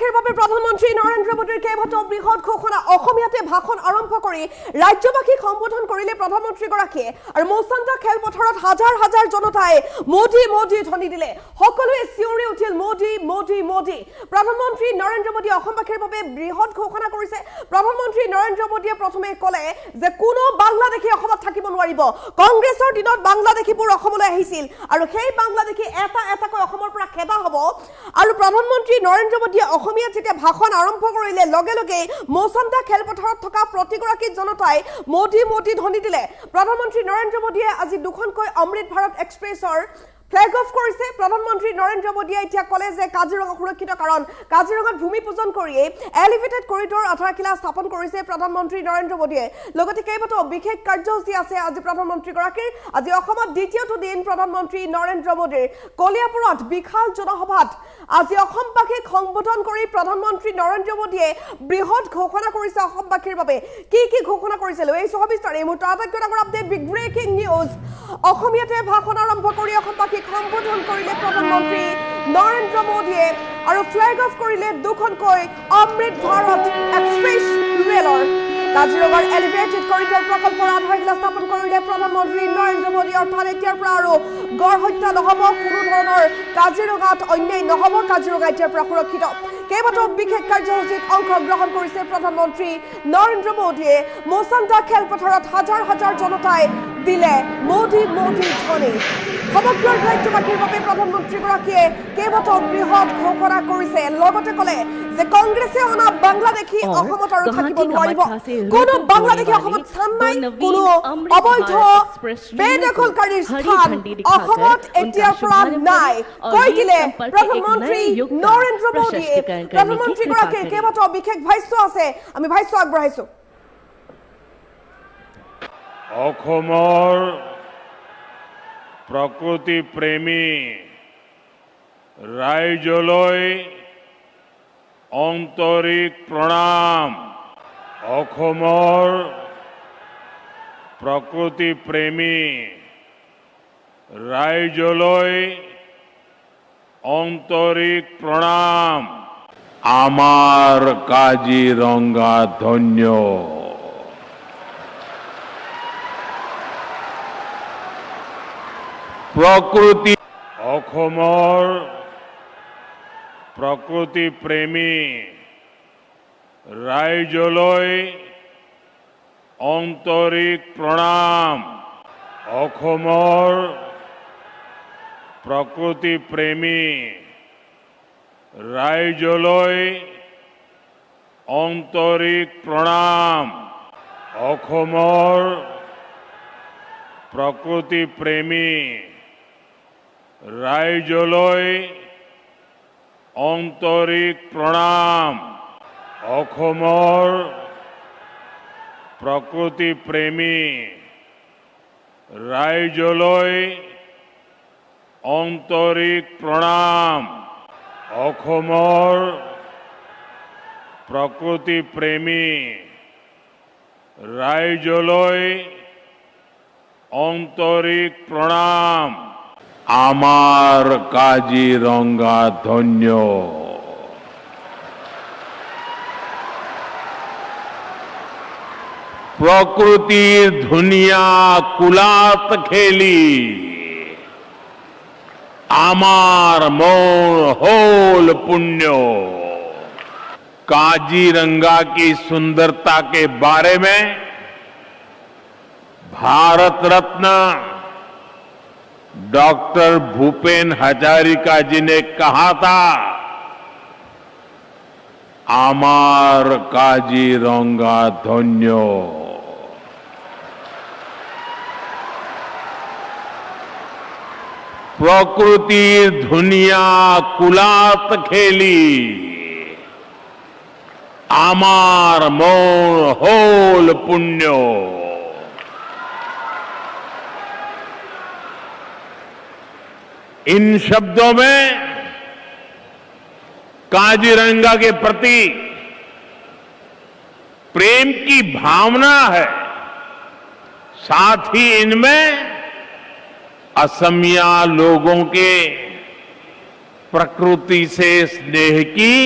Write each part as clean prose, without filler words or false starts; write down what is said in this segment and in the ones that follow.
অসমবাসীৰ বাবে প্ৰধানমন্ত্ৰী নৰেন্দ্ৰ মোদীৰ কেইবাটাও বৃহৎ ঘোষণা অসমীয়াতে ভাষণ আৰম্ভ কৰি ৰাজ্যবাসীক সম্বোধন কৰিলে প্ৰধানমন্ত্ৰীগৰাকীয়ে আৰু মৌচান্দা খেলপথাৰত হাজাৰ হাজাৰ জনতাই মোদী মোদী ধ্বনি দিলে সকলোৱে চিঞৰি উঠিল মোদী মোদী মোদী প্ৰধানমন্ত্ৰী নৰেন্দ্ৰ মোদী অসমবাসীৰ বাবে বৃহৎ ঘোষণা কৰিছে প্ৰধানমন্ত্ৰী নৰেন্দ্ৰ মোদীয়ে প্ৰথমে ক'লে যে কোনো বাংলাদেশী অসমত থাকিব নোৱাৰিব কংগ্ৰেছৰ দিনত বাংলাদেশীবোৰ অসমলৈ আহিছিল আৰু সেই বাংলাদেশী এটা এটাকৈ অসমৰ পৰা খেদা হ'ব আৰু প্ৰধানমন্ত্ৰী নৰেন্দ্ৰ মোদীয়ে অসমীয়াত যেতিয়া ভাষণ আৰম্ভ কৰিলে লগে লগে মৌচান্দা খেলপথাৰত থকা প্ৰতিগৰাকী জনতাই মোদী মোদী ধ্বনি দিলে প্ৰধানমন্ত্ৰী নৰেন্দ্ৰ মোদীয়ে আজি দুখনকৈ অমৃত ভাৰত এক্সপ্ৰেছৰ ফ্লেগ অফ কৰিছে প্ৰধানমন্ত্ৰী নৰেন্দ্ৰ মোদীয়ে এতিয়া ক'লে যে কাজিৰঙা সুৰক্ষিত কাৰণ কাজিৰঙাত ভূমি পূজন কৰি এলিভেটেড কৰিডৰ আধাৰশিলা স্থাপন কৰিছে প্ৰধানমন্ত্ৰী নৰেন্দ্ৰ মোদীয়ে লগতে কেইবাটাও বিশেষ কাৰ্যসূচী আছে আজি প্ৰধানমন্ত্ৰীগৰাকীৰ আজি অসমত দ্বিতীয়টো দিন প্ৰধানমন্ত্ৰী নৰেন্দ্ৰ মোদীৰ কলিয়াপুৰত বিশাল জনসভাত আজি অসমবাসীক সম্বোধন কৰি প্ৰধানমন্ত্ৰী নৰেন্দ্ৰ মোদীয়ে বৃহৎ ঘোষণা কৰিছে অসমবাসীৰ বাবে কি ঘোষণা কৰিছিল এই সহবিস্তাৰ এই মুহূৰ্তত আটাইতকৈ ডাঙৰ আপডেট বিগ ব্ৰেকিং নিউজ অসমীয়াতে ভাষণ আৰম্ভ কৰি অসমবাসীক সম্বোধন কৰিলে প্ৰধানমন্ত্ৰী নৰেন্দ্ৰ মোদীয়ে আৰু ফ্লেগ অফ কৰিলে দুখনকৈ অমৃত ভাৰত এক্সপ্ৰেছ ৰেলৰ কাজিৰঙাৰ এলিভেটেড কৰিডৰ প্ৰকল্পৰ আধাৰশিলা স্থাপন কৰিলে প্ৰধানমন্ত্ৰী নৰেন্দ্ৰ মোদী অৰ্থাৎ এতিয়াৰ পৰা আৰু গড় হত্যা নহ'ব কোনো ধৰণৰ কাজিৰঙাত অন্যায় নহ'ব কাজিৰঙা এতিয়াৰ পৰা সুৰক্ষিত কেইবাটাও বিশেষ কাৰ্যসূচীত অংশগ্ৰহণ কৰিছে প্ৰধানমন্ত্ৰী নৰেন্দ্ৰ মোদীয়ে মৌচান্দা খেলপথাৰত হাজাৰ হাজাৰ জনতাই দিলে মোদী মোদী ধ্বনি সমগ্ৰ ৰাজ্যবাসীৰ বাবে প্ৰধানমন্ত্ৰীগৰাকীয়ে কেইবাটাও বৃহৎ ঘোষণা কৰিছে লগতে ক'লে যে কংগ্ৰেছে অনা বাংলাদেশী অসমত আৰু থাকিব নোৱাৰিব কোনো বাংলাদেশী অসমত স্থান নাই কোনো অবৈধ বেদখলকাৰীৰ স্থান অসমত এতিয়াৰ পৰা নাই কৈ দিলে প্ৰধানমন্ত্ৰী নৰেন্দ্ৰ মোদীয়ে প্ৰধানমন্ত্ৰীগৰাকীৰ কেইবাটাও বিশেষ ভাষ্য আছে আমি ভাষ্য আগবঢ়াইছো অসমৰ প্ৰকৃতি প্ৰেমী ৰাইজলৈ আন্তৰিক প্ৰণাম অসমৰ প্ৰকৃতি প্ৰেমী ৰাইজলৈ আন্তৰিক প্ৰণাম আমাৰ কাজিৰঙা ধন্য প্ৰকৃতি অসমৰ প্ৰকৃতি প্ৰেমী ৰাইজলৈ আন্তৰিক প্ৰণাম অসমৰ প্ৰকৃতি প্ৰেমী ৰাইজলৈ আন্তৰিক প্ৰণাম অসমৰ প্ৰকৃতি প্ৰেমী ৰাইজলৈ আন্তৰিক প্ৰণাম অসমৰ প্ৰকৃতি প্ৰেমী ৰাইজলৈ আন্তৰিক প্ৰণাম অসমৰ প্ৰকৃতি প্ৰেমী ৰাইজলৈ আন্তৰিক প্ৰণাম আমাৰ কাজিৰঙা ধন্য প্ৰকৃতিৰ ধুনীয়া কুলাত খেলি আমাৰ মন হ'ল পুণ্য काजीरंगा की सुंदरता के बारे में भारत रत्न डॉक्टर भूपेन हजारिका जी ने कहा था आमार काजीरंगा धन्य प्रकृति दुनिया कुलात खेली आमार मोर होल पुण्य इन शब्दों में काजीरंगा के प्रति प्रेम की भावना है, साथ ही इनमें असमिया लोगों के प्रकृति से स्नेह की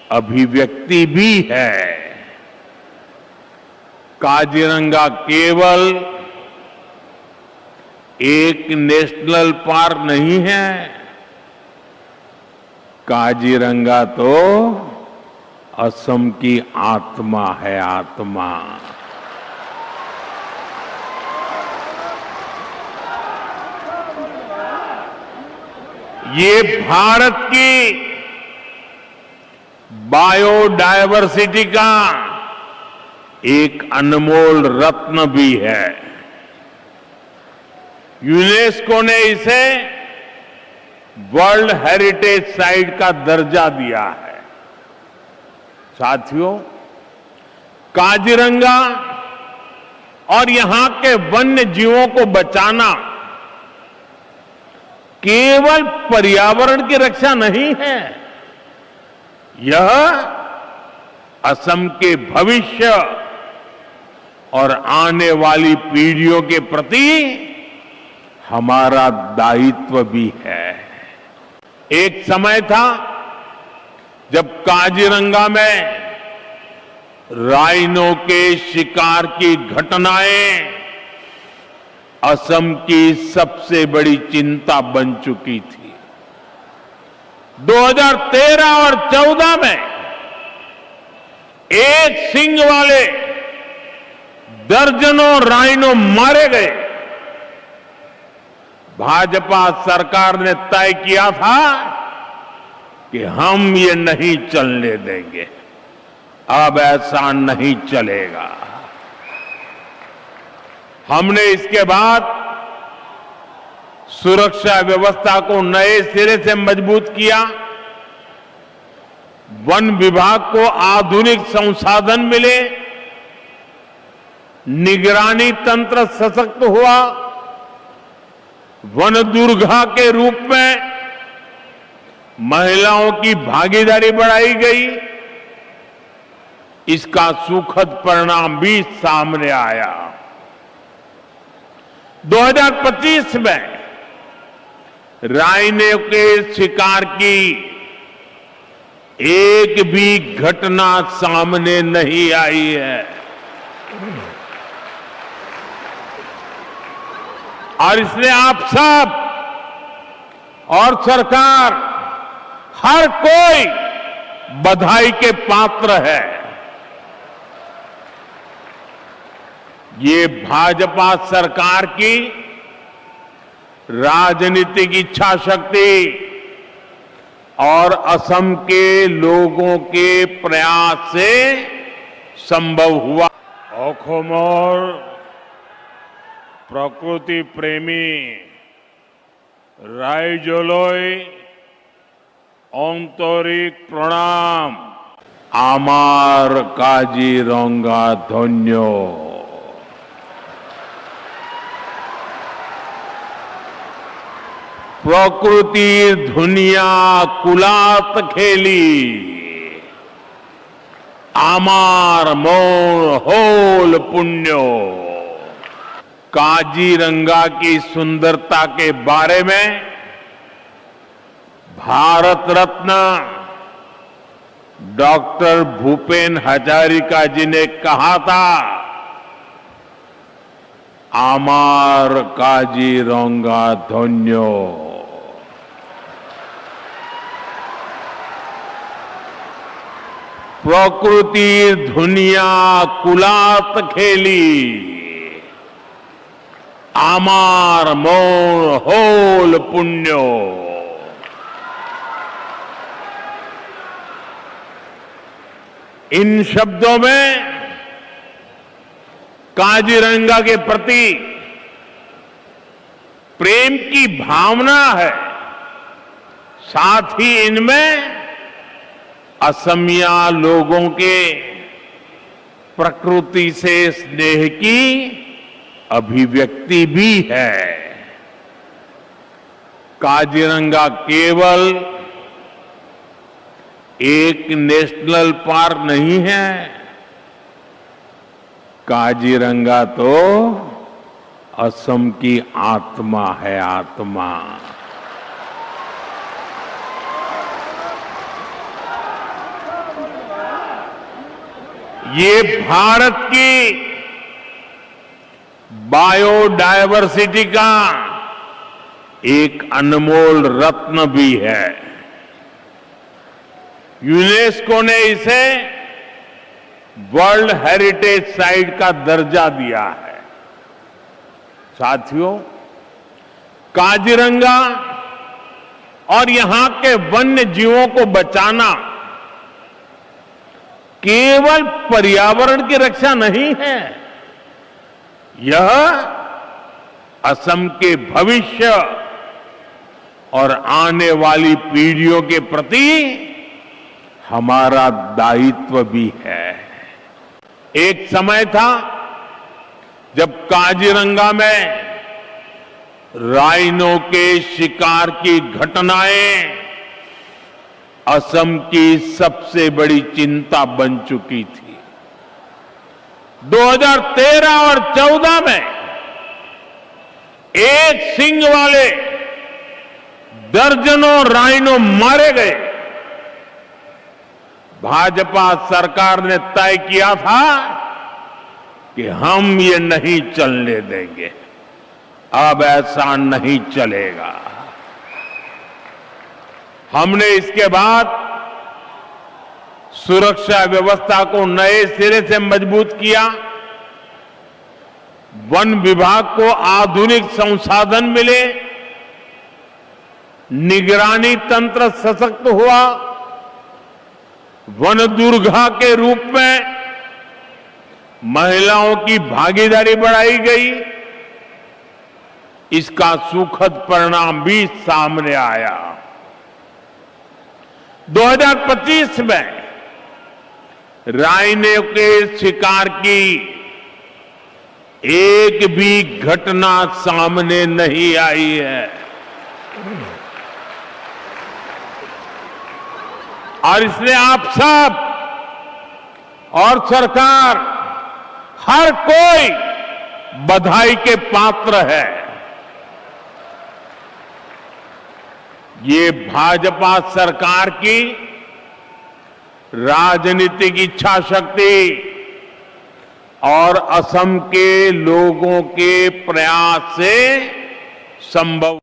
अभिव्यक्ति भी है। काजीरंगा केवल एक नेशनल पार्क नहीं है, काजीरंगा तो असम की आत्मा है, आत्मा। ये भारत की बायोडायवर्सिटी का एक अनमोल रत्न भी है। यूनेस्को ने इसे वर्ल्ड हेरिटेज साइट का दर्जा दिया है। साथियों, काजीरंगा और यहां के वन्य जीवों को बचाना केवल पर्यावरण की रक्षा नहीं है, यह असम के भविष्य और आने वाली पीढ़ियों के प्रति हमारा दायित्व भी है। एक समय था जब काजीरंगा में राइनो के शिकार की घटनाएं असम की सबसे बड़ी चिंता बन चुकी थी। 2013 और 14 में एक सींग वाले दर्जनों राइनो मारे गए। भाजपा सरकार ने तय किया था कि हम ये नहीं चलने देंगे, अब ऐसा नहीं चलेगा। हमने इसके बाद सुरक्षा व्यवस्था को नए सिरे से मजबूत किया, वन विभाग को आधुनिक संसाधन मिले, निगरानी तंत्र सशक्त हुआ, वन दुर्गा के रूप में महिलाओं की भागीदारी बढ़ाई गई। इसका सुखद परिणाम भी सामने आया। 2025 में राइनो के शिकार की एक भी घटना सामने नहीं आई है और इसलिए आप सब और सरकार, हर कोई बधाई के पात्र है। ये भाजपा सरकार की राजनीतिक इच्छा शक्ति और असम के लोगों के प्रयास से संभव हुआ। অসমৰ प्रकृति प्रेमी राइजोলৈ आंतरिक प्रणाम। आमार काजीरंगा धन्य। प्रकृति दुनिया कुलात खेली, आमार मोर होल पुण्यो। काजीरंगा की सुंदरता के बारे में भारत रत्न डॉक्टर भूपेन हजारिका जी ने कहा था, आमार काजीरंगा धन्यो। प्रकृति दुनिया कुलात खेली, आमार मोर होल पुण्यो। इन शब्दों में काजीरंगा के प्रति प्रेम की भावना है, साथ ही इनमें असमिया लोगों के प्रकृति से स्नेह की अभिव्यक्ति भी है। काजीरंगा केवल एक नेशनल पार्क नहीं है, काजीरंगा तो असम की आत्मा है, आत्मा। ये भारत की बायोडायवर्सिटी का एक अनमोल रत्न भी है। यूनेस्को ने इसे वर्ल्ड हेरिटेज साइट का दर्जा दिया है। साथियों, काजीरंगा और यहां के वन्य जीवों को बचाना केवल पर्यावरण की रक्षा नहीं है, यह असम के भविष्य और आने वाली पीढ़ियों के प्रति हमारा दायित्व भी है। एक समय था जब काजीरंगा में राइनो के शिकार की घटनाएं असम की सबसे बड़ी चिंता बन चुकी थी। 2013 और 14 में एक सींग वाले दर्जनों राइनो मारे गए। भाजपा सरकार ने तय किया था कि हम ये नहीं चलने देंगे। अब ऐसा नहीं चलेगा। हमने इसके बाद सुरक्षा व्यवस्था को नए सिरे से मजबूत किया। वन विभाग को आधुनिक संसाधन मिले, निगरानी तंत्र सशक्त हुआ, वन दुर्गा के रूप में महिलाओं की भागीदारी बढ़ाई गई। इसका सुखद परिणाम भी सामने आया। 2025 में राइनो के शिकार की एक भी घटना सामने नहीं आई है और इसलिए आप सब और सरकार हर कोई बधाई के पात्र है। ये भाजपा सरकार की राजनीतिक इच्छा शक्ति और असम के लोगों के प्रयास से संभव